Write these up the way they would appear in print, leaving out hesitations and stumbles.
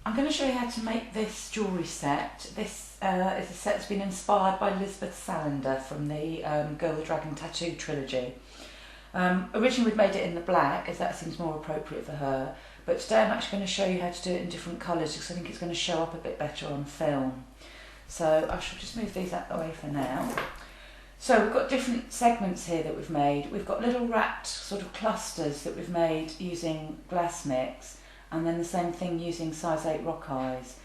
I'm going to show you how to make this jewellery set. This is a set that's been inspired by Lisbeth Salander from the Girl with the Dragon Tattoo trilogy. Originally we'd made it in the black as that seems more appropriate for her, but today I'm actually going to show you how to do it in different colours because I think it's going to show up a bit better on film. So I shall just move these out of the way for now. So we've got different segments here that we've made. We've got little wrapped sort of clusters that we've made using glass mix, and then the same thing using size 8 rock eyes.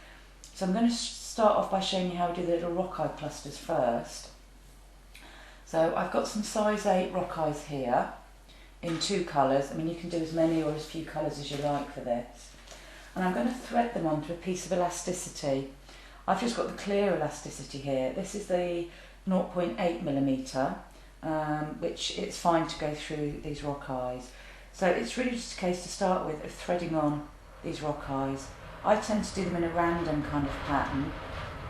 So I'm going to start off by showing you how we do the little rock eye clusters first. So I've got some size 8 rock eyes here in 2 colours. I mean, you can do as many or as few colours as you like for this. And I'm going to thread them onto a piece of elasticity. I've just got the clear elasticity here. This is the 0.8mm, which it's fine to go through these rock eyes. So it's really just a case to start with of threading on these rock eyes. I tend to do them in a random kind of pattern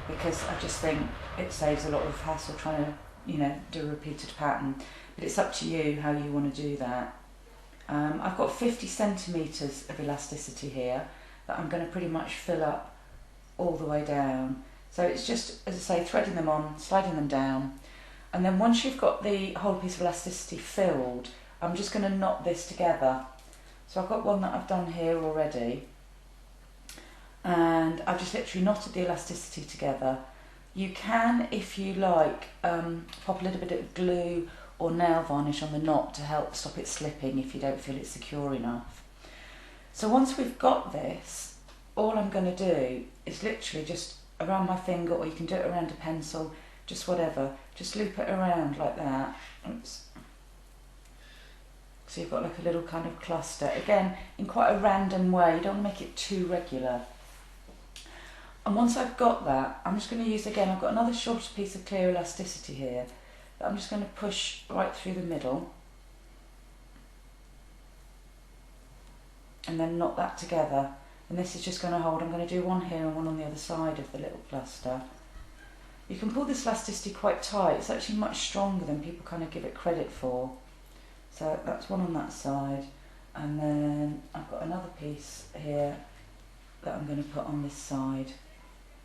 because I just think it saves a lot of hassle trying to, do a repeated pattern. But it's up to you how you want to do that. I've got 50 centimetres of elasticity here that I'm going to pretty much fill up all the way down. So it's just, as I say, threading them on, sliding them down, and then once you've got the whole piece of elasticity filled, I'm just going to knot this together. So I've got one that I've done here already, and I've just literally knotted the elasticity together. You can, if you like, pop a little bit of glue or nail varnish on the knot to help stop it slipping if you don't feel it's secure enough. So once we've got this, all I'm going to do is literally just around my finger, or you can do it around a pencil, just whatever, just loop it around like that. Oops. So you've got like a little kind of cluster, again in quite a random way. You don't want to make it too regular. And once I've got that, I'm just going to use, again, I've got another shorter piece of clear elasticity here that I'm just going to push right through the middle and then knot that together. And this is just going to hold. I'm going to do one here and one on the other side of the little cluster. You can pull this elasticity quite tight. It's actually much stronger than people kind of give it credit for. So that's one on that side. And then I've got another piece here that I'm going to put on this side.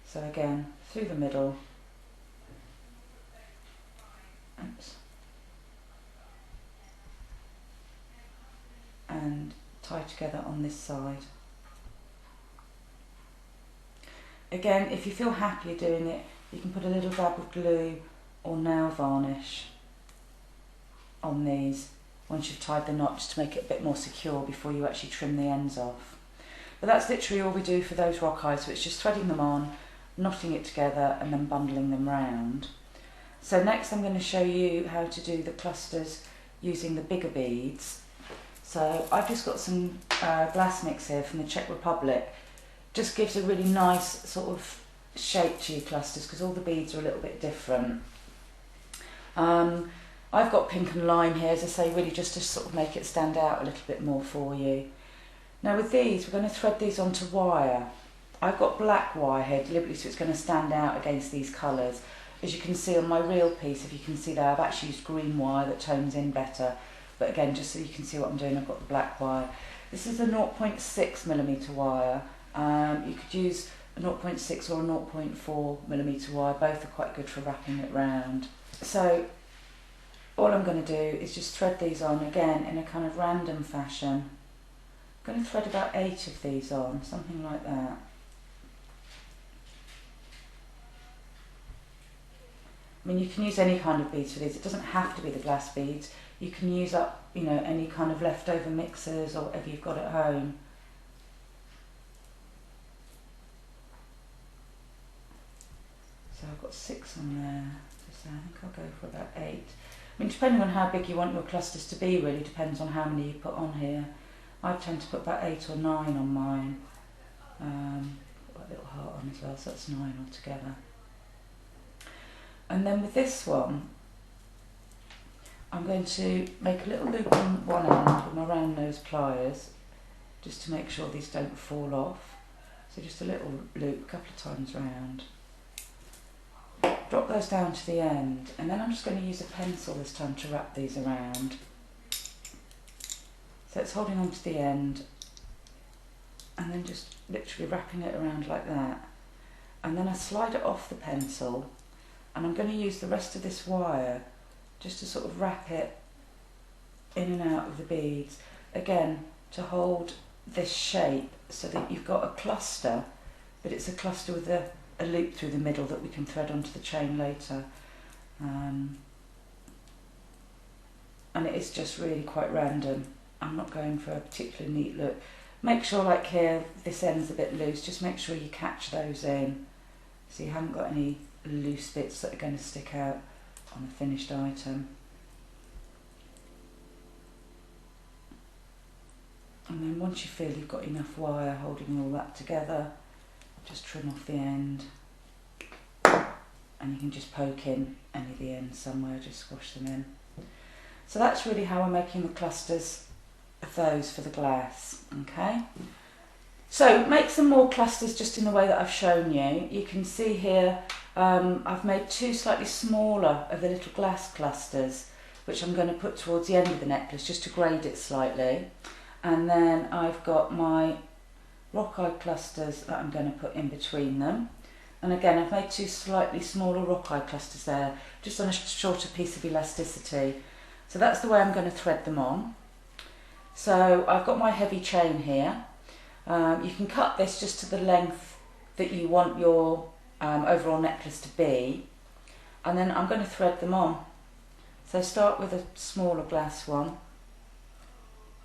So again, through the middle. Oops. And tie together on this side. Again, if you feel happier doing it, you can put a little dab of glue or nail varnish on these once you've tied the knot, just to make it a bit more secure before you actually trim the ends off. But that's literally all we do for those rock eyes, so it's just threading them on, knotting it together and then bundling them round. So next I'm going to show you how to do the clusters using the bigger beads. So I've just got some glass mix here from the Czech Republic. Just gives a really nice sort of shape to your clusters because all the beads are a little bit different. I've got pink and lime here, as I say, really just to sort of make it stand out a little bit more for you. Now with these, we're going to thread these onto wire. I've got black wire here deliberately so it's going to stand out against these colours. As you can see on my real piece, if you can see there, I've actually used green wire that tones in better. But again, just so you can see what I'm doing, I've got the black wire. This is a 0.6mm wire. You could use a 0.6 or a 0.4mm wire, both are quite good for wrapping it round. So all I'm going to do is just thread these on again in a kind of random fashion. I'm going to thread about 8 of these on, something like that. I mean, you can use any kind of beads for these, it doesn't have to be the glass beads. You can use up, any kind of leftover mixers or whatever you've got at home. So I've got 6 on there, so I think I'll go for about 8. I mean, depending on how big you want your clusters to be, really depends on how many you put on here. I tend to put about 8 or 9 on mine. Put a little heart on as well, so that's 9 altogether. And then with this one, I'm going to make a little loop on one end with my round nose pliers, just to make sure these don't fall off. So just a little loop, a couple of times round. Drop those down to the end, and then I'm just going to use a pencil this time to wrap these around. So it's holding on to the end, and then just literally wrapping it around like that. And then I slide it off the pencil, and I'm going to use the rest of this wire just to sort of wrap it in and out of the beads, again to hold this shape so that you've got a cluster, but it's a cluster with a loop through the middle that we can thread onto the chain later. And it is just really quite random. I'm not going for a particularly neat look. Make sure, like here, this end's a bit loose, just make sure you catch those in so you haven't got any loose bits that are going to stick out on the finished item. And then once you feel you've got enough wire holding all that together, just trim off the end, and you can just poke in any of the ends somewhere, just squash them in. So that's really how we're making the clusters of those for the glass, okay? So make some more clusters just in the way that I've shown you. You can see here I've made two slightly smaller of the little glass clusters, which I'm going to put towards the end of the necklace just to grade it slightly. And then I've got my rock-eye clusters that I'm going to put in between them. And again, I've made two slightly smaller rock-eye clusters there, just on a shorter piece of elasticity. So that's the way I'm going to thread them on. So I've got my heavy chain here. You can cut this just to the length that you want your overall necklace to be. And then I'm going to thread them on. So start with a smaller glass one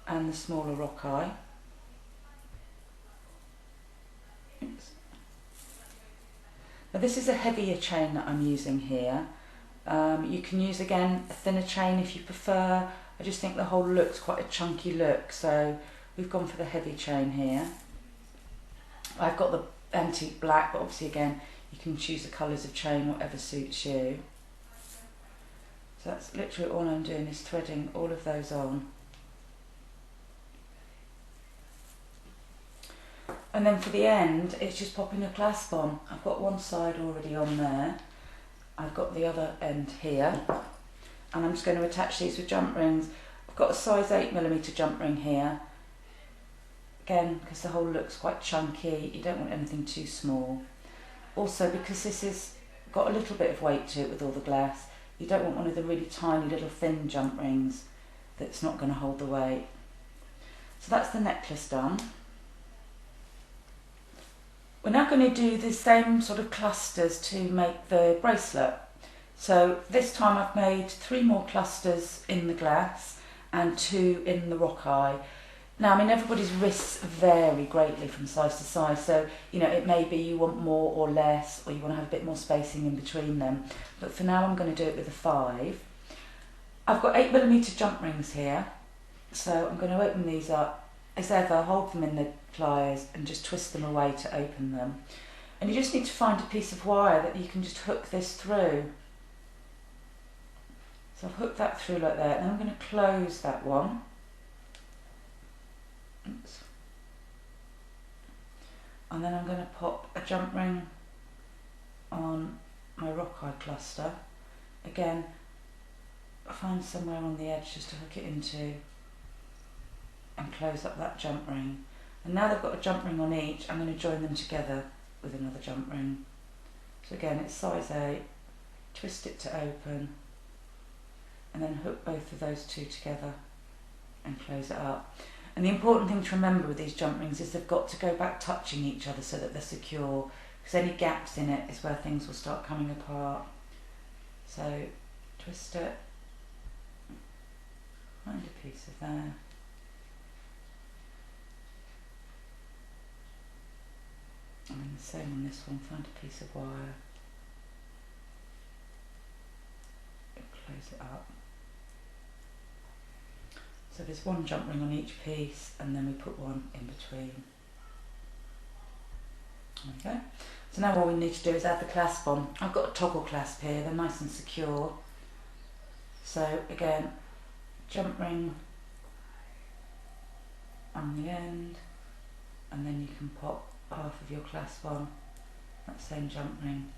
and the smaller rock-eye. Now this is a heavier chain that I'm using here. You can use again a thinner chain if you prefer. I just think the whole look's quite a chunky look, so we've gone for the heavy chain here. I've got the antique black, but obviously again you can choose the colours of chain, whatever suits you. So that's literally all I'm doing, is threading all of those on. And then for the end, it's just popping a clasp on. I've got one side already on there. I've got the other end here. And I'm just going to attach these with jump rings. I've got a size 8mm jump ring here. Again, because the whole looks quite chunky, you don't want anything too small. Also, because this has got a little bit of weight to it with all the glass, you don't want one of the really tiny little thin jump rings that's not going to hold the weight. So that's the necklace done. We're now going to do the same sort of clusters to make the bracelet. So this time I've made 3 more clusters in the glass and 2 in the rock eye. Now, I mean, everybody's wrists vary greatly from size to size, so you know, it may be you want more or less, or you want to have a bit more spacing in between them. But for now I'm going to do it with a 5. I've got 8mm jump rings here, so I'm going to open these up as ever, hold them in the pliers and just twist them away to open them. And you just need to find a piece of wire that you can just hook this through. So I've hooked that through like that, and I'm going to close that one. Oops. And then I'm going to pop a jump ring on my rock eye cluster. Again, find somewhere on the edge just to hook it into and close up that jump ring. And now they've got a jump ring on each, I'm going to join them together with another jump ring. So again, it's size 8, twist it to open, and then hook both of those two together and close it up. And the important thing to remember with these jump rings is they've got to go back touching each other so that they're secure, because any gaps in it is where things will start coming apart. So twist it, find a piece of there. And then the same on this one, find a piece of wire, and close it up. So there's one jump ring on each piece, and then we put one in between. Okay. So now all we need to do is add the clasp on. I've got a toggle clasp here, they're nice and secure. So again, jump ring on the end, and then you can pop half of your clasp on that same jump ring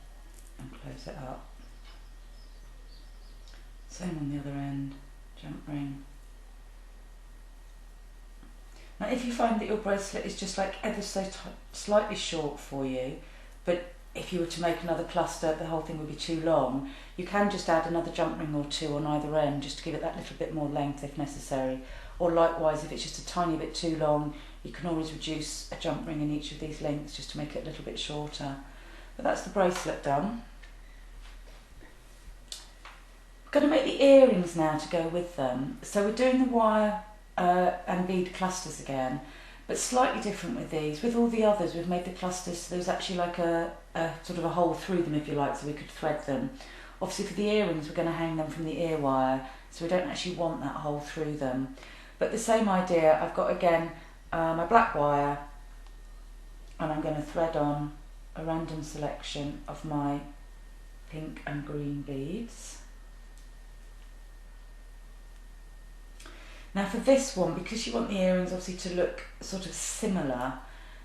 and close it up. Same on the other end, jump ring. Now if you find that your bracelet is just like ever so slightly short for you, but if you were to make another cluster, the whole thing would be too long, you can just add another jump ring or two on either end just to give it that little bit more length if necessary. Or likewise, if it's just a tiny bit too long, you can always reduce a jump ring in each of these lengths just to make it a little bit shorter. But that's the bracelet done. I'm going to make the earrings now to go with them. So we're doing the wire and bead clusters again, but slightly different with these. With all the others, we've made the clusters so there's actually like a sort of a hole through them, if you like, so we could thread them. Obviously for the earrings, we're going to hang them from the ear wire, so we don't actually want that hole through them. But the same idea, I've got again my black wire, and I'm going to thread on a random selection of my pink and green beads. Now for this one, because you want the earrings obviously to look sort of similar,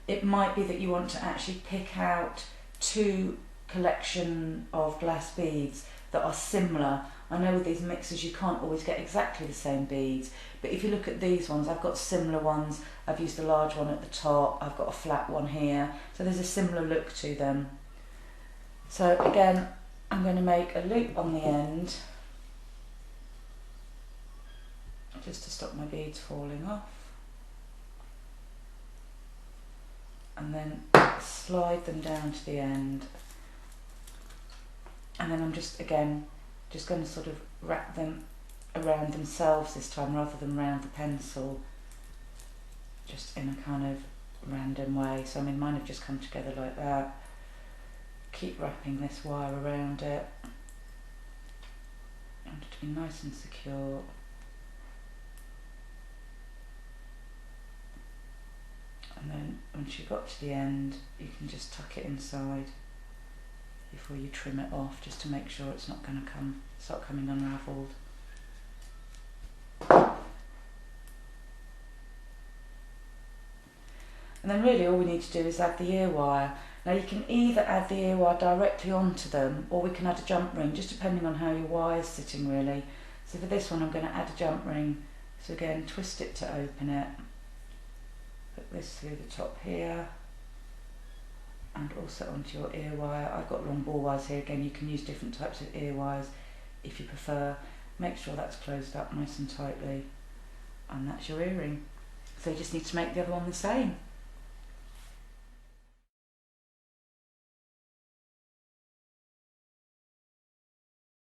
it might be that you want to actually pick out two collection of glass beads that are similar. I know with these mixes you can't always get exactly the same beads, but if you look at these ones, I've got similar ones. I've used a large one at the top, I've got a flat one here, so there's a similar look to them. So again, I'm going to make a loop on the end just to stop my beads falling off, and then slide them down to the end, and then I'm just going to sort of wrap them around themselves this time rather than round the pencil, just in a kind of random way. So I mean, mine have just come together like that. Keep wrapping this wire around it. I want it to be nice and secure. And then once you've got to the end, you can just tuck it inside before you trim it off, just to make sure it's not going to start coming unravelled. And then really all we need to do is add the ear wire. Now you can either add the ear wire directly onto them, or we can add a jump ring, just depending on how your wire is sitting really. So for this one I'm going to add a jump ring. So again, twist it to open it. Put this through the top here, and also onto your ear wire. I've got long ball wires here. Again, you can use different types of ear wires if you prefer. Make sure that's closed up nice and tightly, and that's your earring. So you just need to make the other one the same.